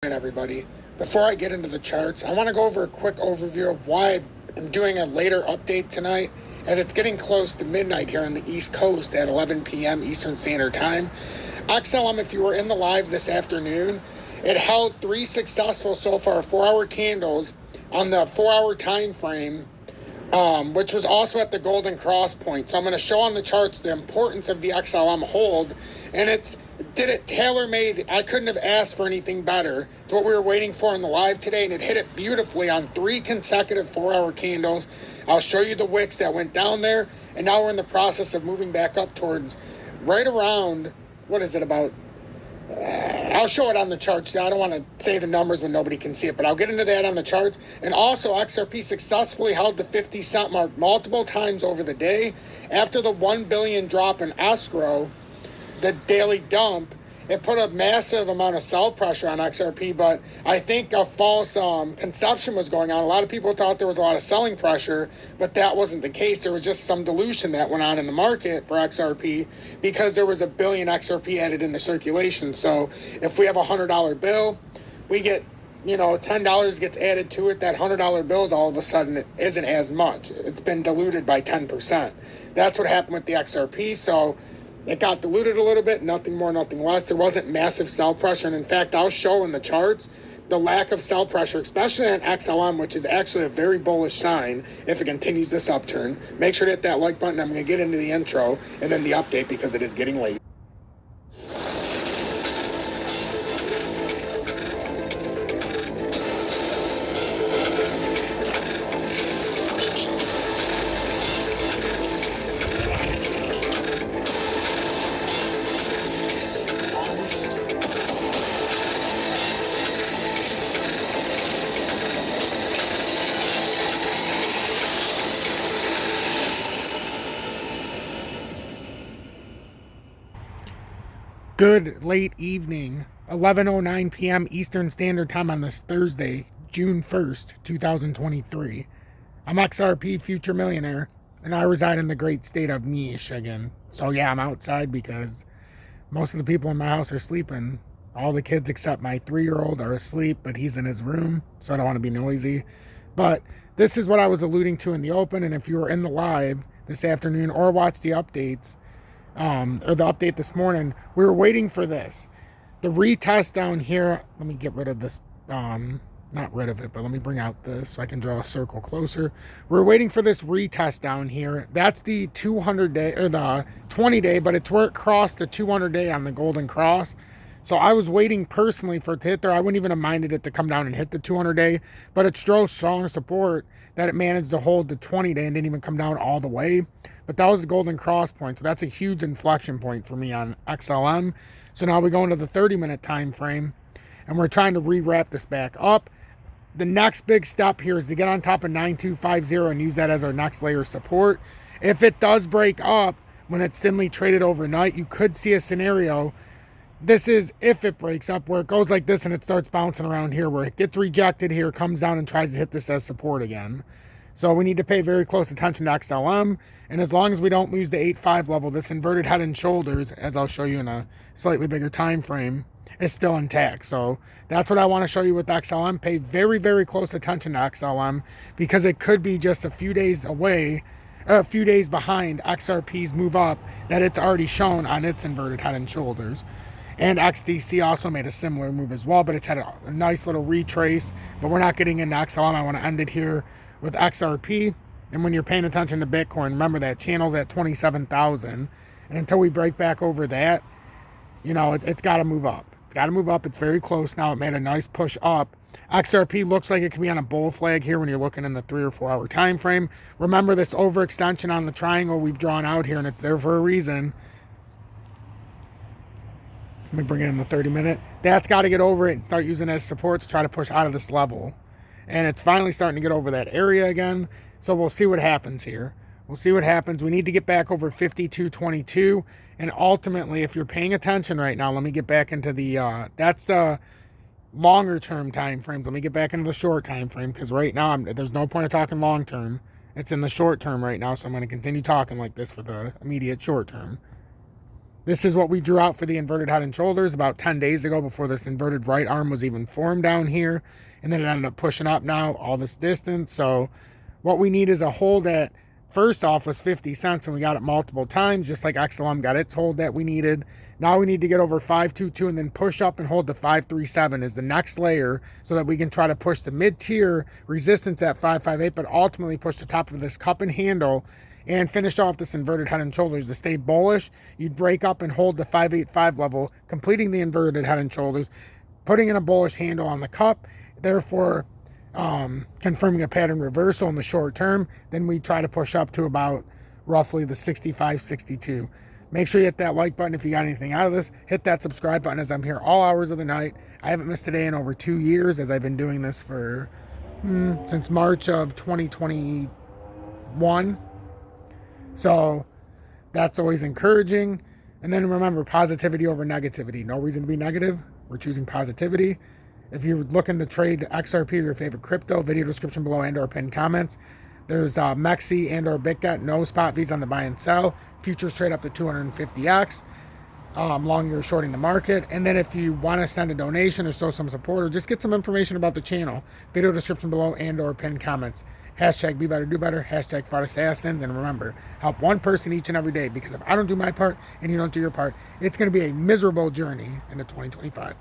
Everybody. Before I get into the charts, I want to go over a quick overview of why I'm doing a later update tonight, as it's getting close to midnight here on the East Coast at 11 p.m. Eastern Standard Time. XLM, if you were in the live this afternoon, it held three successful so far 4-hour candles on the 4-hour time frame, which was also at the golden cross point. So I'm going to show on the charts the importance of the XLM hold, and did it tailor-made. I couldn't have asked for anything better. It's what we were waiting for in the live today, and it hit it beautifully on 3 consecutive 4-hour candles. I'll show you the wicks that went down there, and now we're in the process of moving back up towards right around, what is it, about I'll show it on the charts. I don't want to say the numbers when nobody can see it, but I'll get into that on the charts. And also, XRP successfully held the 50-cent mark multiple times over the day. After the 1 billion drop in Escrow, the daily dump, it put a massive amount of sell pressure on XRP, but I think a false conception was going on. A lot of people thought there was a lot of selling pressure, but that wasn't the case. There was just some dilution that went on in the market for XRP because there was a billion XRP added into circulation. So if we have a $100 bill, we get, $10 gets added to it. That $100 bills all of a sudden it isn't as much. It's been diluted by 10%. That's what happened with the XRP. So it got diluted a little bit, nothing more, nothing less. There wasn't massive sell pressure. And in fact, I'll show in the charts the lack of sell pressure, especially on XLM, which is actually a very bullish sign if it continues this upturn. Make sure to hit that like button. I'm going to get into the intro and then the update because it is getting late. Good late evening, 11:09 p.m. Eastern Standard Time on this Thursday, June 1st, 2023. I'm XRP Future Millionaire, and I reside in the great state of Michigan. So yeah, I'm outside because most of the people in my house are sleeping. All the kids except my 3-year-old are asleep, but he's in his room, so I don't want to be noisy. But this is what I was alluding to in the open, and if you were in the live this afternoon or watched the updates, or the update this morning, we were waiting for this. The retest down here, let me get rid of this, not rid of it, but let me bring out this so I can draw a circle closer. We're waiting for this retest down here. That's the 200-day, or the 20-day, but it's where it crossed the 200-day on the golden cross. So I was waiting personally for it to hit there. I wouldn't even have minded it to come down and hit the 200-day, but it drove strong support that it managed to hold the 20-day and didn't even come down all the way. But that was the golden cross point, so that's a huge inflection point for me on XLM. So now we go into the 30-minute time frame, and we're trying to rewrap this back up. The next big step here is to get on top of 9250 and use that as our next layer of support. If it does break up when it's thinly traded overnight, you could see a scenario. This is if it breaks up, where it goes like this and it starts bouncing around here, where it gets rejected here, comes down and tries to hit this as support again. So we need to pay very close attention to XLM. And as long as we don't lose the 8.5 level, this inverted head and shoulders, as I'll show you in a slightly bigger time frame, is still intact. So that's what I want to show you with XLM. Pay very, very close attention to XLM because it could be just a few days away, a few days behind XRP's move up that it's already shown on its inverted head and shoulders. And XDC also made a similar move as well, but it's had a nice little retrace. But we're not getting into XLM. I want to end it here with XRP. And when you're paying attention to Bitcoin, remember that channel's at 27,000. And until we break back over that, it's got to move up. It's got to move up. It's very close now. It made a nice push up. XRP looks like it could be on a bull flag here when you're looking in the 3 or 4 hour time frame. Remember this overextension on the triangle we've drawn out here, and it's there for a reason. Let me bring it in the 30-minute. That's got to get over it and start using it as support to try to push out of this level. And it's finally starting to get over that area again. So we'll see what happens here. We'll see what happens. We need to get back over 52.22. And ultimately, if you're paying attention right now, let me get back into the, that's the longer term time frames. Let me get back into the short time frame because right now there's no point of talking long term. It's in the short term right now. So I'm going to continue talking like this for the immediate short term. This is what we drew out for the inverted head and shoulders about 10 days ago before this inverted right arm was even formed down here. And then it ended up pushing up now all this distance. So what we need is a hold that first off was 50 cents, and we got it multiple times, just like XLM got its hold that we needed. Now we need to get over 522 and then push up and hold the 537 as the next layer so that we can try to push the mid-tier resistance at 558, but ultimately push the top of this cup and handle and finish off this inverted head and shoulders. To stay bullish, you'd break up and hold the 585 level, completing the inverted head and shoulders, putting in a bullish handle on the cup, therefore confirming a pattern reversal in the short term. Then we try to push up to about roughly the 65, 62. Make sure you hit that like button if you got anything out of this. Hit that subscribe button, as I'm here all hours of the night. I haven't missed a day in over 2 years, as I've been doing this for since March of 2021. So that's always encouraging. And then remember, positivity over negativity. No reason to be negative. We're choosing positivity. If you're looking to trade XRP or your favorite crypto, video description below and or pinned comments. There's MEXI and or BITGET. No spot fees on the buy and sell. Futures trade up to 250x. Long you're shorting the market. And then if you want to send a donation or show some support or just get some information about the channel, video description below and or pinned comments. Hashtag be better, do better. Hashtag fight assassins. And remember, help one person each and every day, because if I don't do my part and you don't do your part, it's going to be a miserable journey into 2025.